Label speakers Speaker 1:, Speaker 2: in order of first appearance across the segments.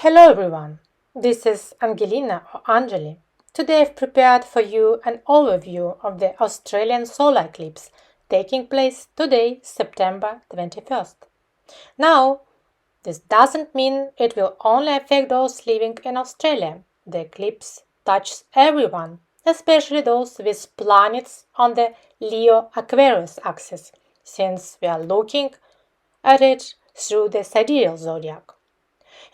Speaker 1: Hello everyone, this is Angelina or Anjali. Today I've prepared for you an overview of the Australian solar eclipse taking place today, September 21st. Now, this doesn't mean it will only affect those living in Australia. The eclipse touches everyone, especially those with planets on the Leo-Aquarius axis, since we are looking at it through the sidereal zodiac.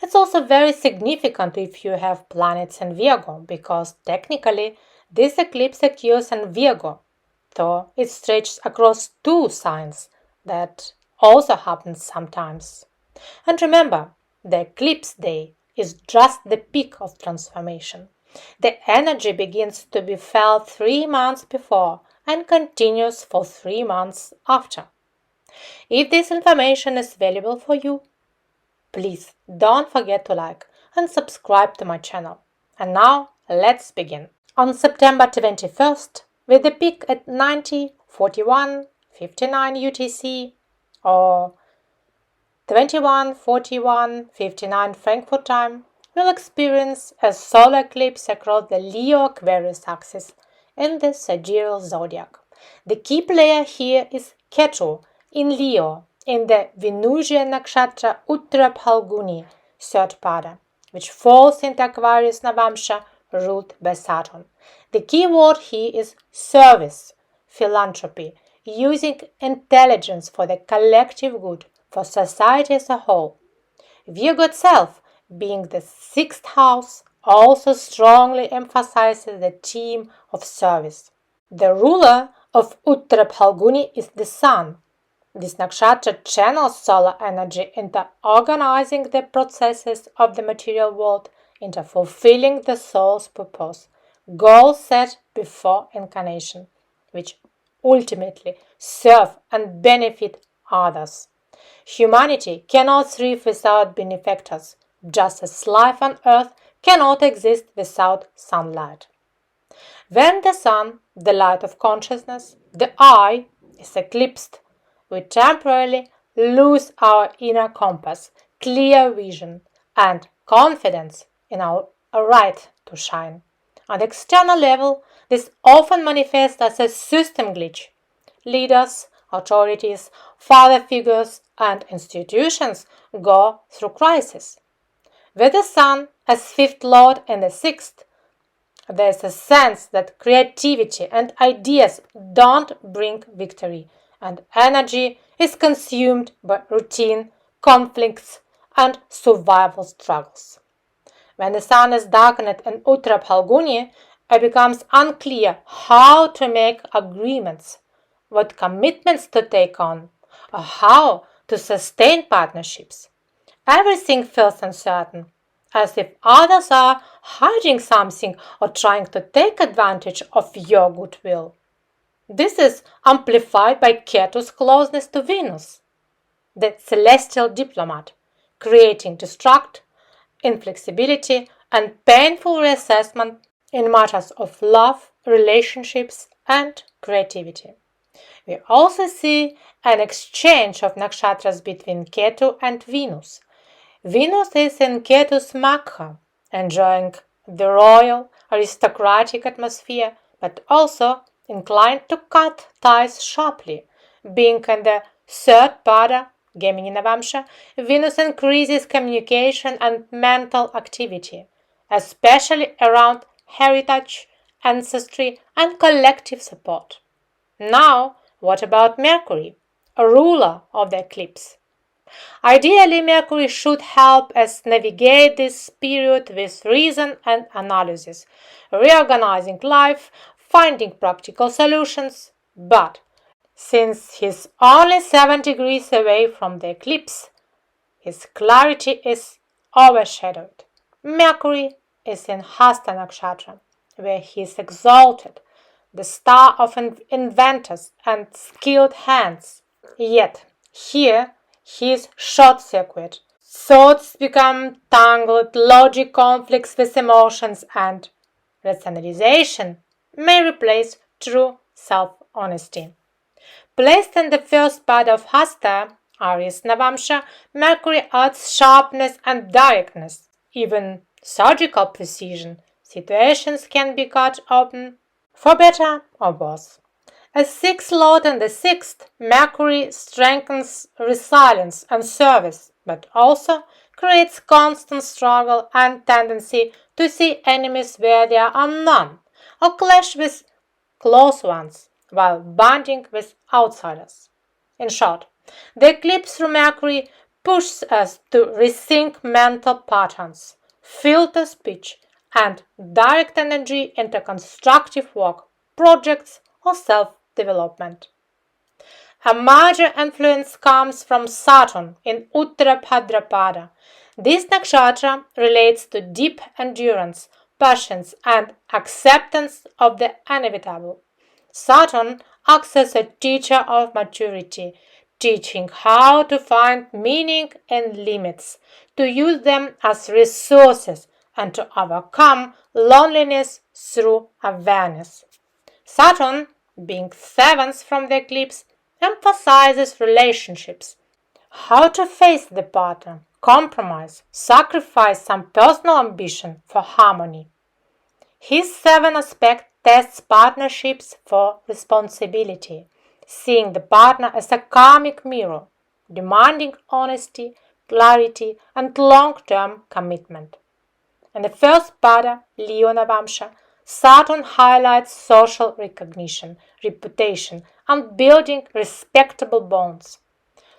Speaker 1: It's also very significant if you have planets in Virgo, because technically this eclipse occurs in Virgo, though it stretches across two signs. That also happens sometimes. And remember, the eclipse day is just the peak of transformation. The energy begins to be felt 3 months before and continues for 3 months after. If this information is valuable for you, please don't forget to like and subscribe to my channel. And now let's begin. On September 21st, with the peak at 90:41:59 UTC or 21:41:59 Frankfurt time, we'll experience a solar eclipse across the Leo-Aquarius axis in the sidereal zodiac. The key player here is Ketu in Leo, in the Venusian nakshatra Uttara-Phalguni, third pada, which falls into Aquarius Navamsha, ruled by Saturn. The key word here is service, philanthropy, using intelligence for the collective good, for society as a whole. Virgo itself, being the sixth house, also strongly emphasizes the theme of service. The ruler of Uttara-Phalguni is the Sun. This nakshatra channels solar energy into organizing the processes of the material world, into fulfilling the soul's purpose, goals set before incarnation, which ultimately serve and benefit others. Humanity cannot thrive without benefactors, just as life on earth cannot exist without sunlight. When the sun, the light of consciousness, the eye, is eclipsed, we temporarily lose our inner compass, clear vision, and confidence in our right to shine. On the external level, this often manifests as a system glitch. Leaders, authorities, father figures, and institutions go through crisis. With the sun as fifth lord in the sixth, there is a sense that creativity and ideas don't bring victory, and energy is consumed by routine, conflicts, and survival struggles. When the sun is darkened in Uttara-Phalguni, it becomes unclear how to make agreements, what commitments to take on, or how to sustain partnerships. Everything feels uncertain, as if others are hiding something or trying to take advantage of your goodwill. This is amplified by Ketu's closeness to Venus, the celestial diplomat, creating distrust, inflexibility, and painful reassessment in matters of love, relationships, and creativity. We also see an exchange of nakshatras between Ketu and Venus. Venus is in Ketu's Makha, enjoying the royal, aristocratic atmosphere, but also inclined to cut ties sharply. Being in the third pada, Gemini Navamsha, Venus increases communication and mental activity, especially around heritage, ancestry, and collective support. Now, what about Mercury, a ruler of the eclipse? Ideally, Mercury should help us navigate this period with reason and analysis, reorganizing life, finding practical solutions. But since he's only 7 degrees away from the eclipse, his clarity is overshadowed. Mercury is in Hasta Nakshatra, where he is exalted, the star of inventors and skilled hands. Yet, here, he is short-circuited. Thoughts become tangled, logic conflicts with emotions, and rationalization may replace true self-honesty. Placed in the first pada of Hasta, Aries Navamsha, Mercury adds sharpness and directness. even surgical precision, situations can be cut open, for better or worse. A sixth lord in the sixth, Mercury strengthens resilience and service, but also creates constant struggle and tendency to see enemies where there are none, or clash with close ones, while bonding with outsiders. In short, the eclipse through Mercury pushes us to rethink mental patterns, filter speech, and direct energy into constructive work, projects, or self-development. A major influence comes from Saturn in Uttara-Bhadrapada. This nakshatra relates to deep endurance, patience, and acceptance of the inevitable. Saturn acts as a teacher of maturity, teaching how to find meaning and limits, to use them as resources, and to overcome loneliness through awareness. Saturn, being seventh from the eclipse, emphasizes relationships, how to face the partner, compromise, sacrifice some personal ambition for harmony. His seven aspect tests partnerships for responsibility, seeing the partner as a karmic mirror, demanding honesty, clarity, and long-term commitment. In the first pada, Leo Navamsha, Saturn highlights social recognition, reputation, and building respectable bonds.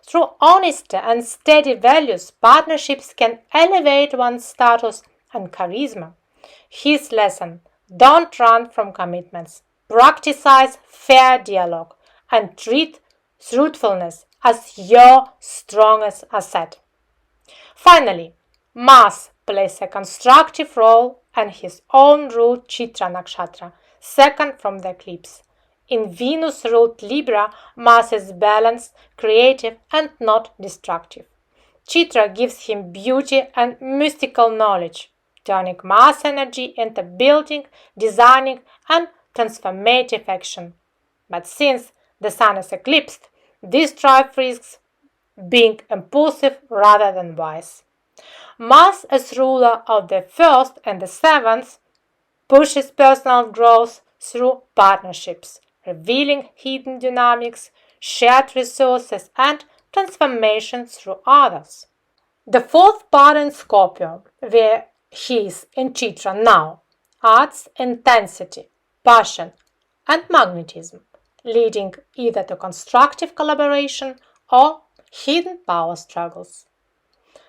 Speaker 1: Through honesty and steady values, partnerships can elevate one's status and charisma. His lesson: don't run from commitments, practice fair dialogue, and treat truthfulness as your strongest asset. Finally, Mars plays a constructive role in his own root Chitra Nakshatra, second from the eclipse. In Venus root Libra, Mars is balanced, creative, and not destructive. Chitra gives him beauty and mystical knowledge, turning Mars energy into building, designing, and transformative action. But since the Sun is eclipsed, this drive risks being impulsive rather than wise. Mars, as ruler of the first and the seventh, pushes personal growth through partnerships, revealing hidden dynamics, shared resources, and transformation through others. The fourth pada in Scorpio, where he is in Chitra now, adds intensity, passion, and magnetism, leading either to constructive collaboration or hidden power struggles.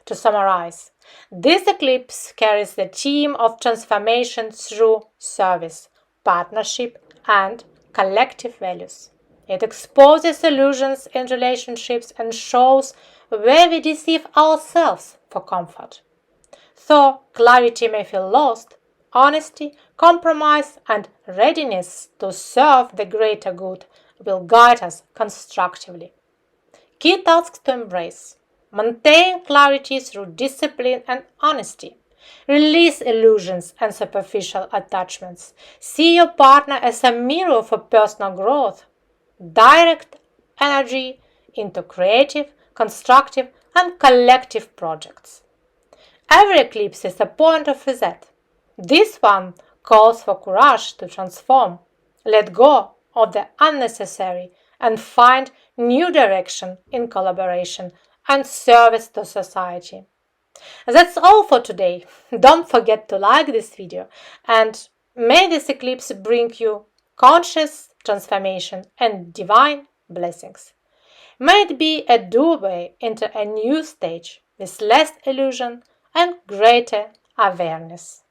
Speaker 1: To summarize, this eclipse carries the theme of transformation through service, partnership, and collective values. It exposes illusions in relationships and shows where we deceive ourselves for comfort. Though clarity may feel lost, honesty, compromise, and readiness to serve the greater good will guide us constructively. Key tasks to embrace: maintain clarity through discipline and honesty. Release illusions and superficial attachments. See your partner as a mirror for personal growth. Direct energy into creative, constructive, and collective projects. Every eclipse is a point of reset. This one calls for courage to transform, let go of the unnecessary, and find new direction in collaboration and service to society. That's all for today. Don't forget to like this video, and may this eclipse bring you conscious transformation and divine blessings. May it be a doorway into a new stage with less illusion and greater awareness.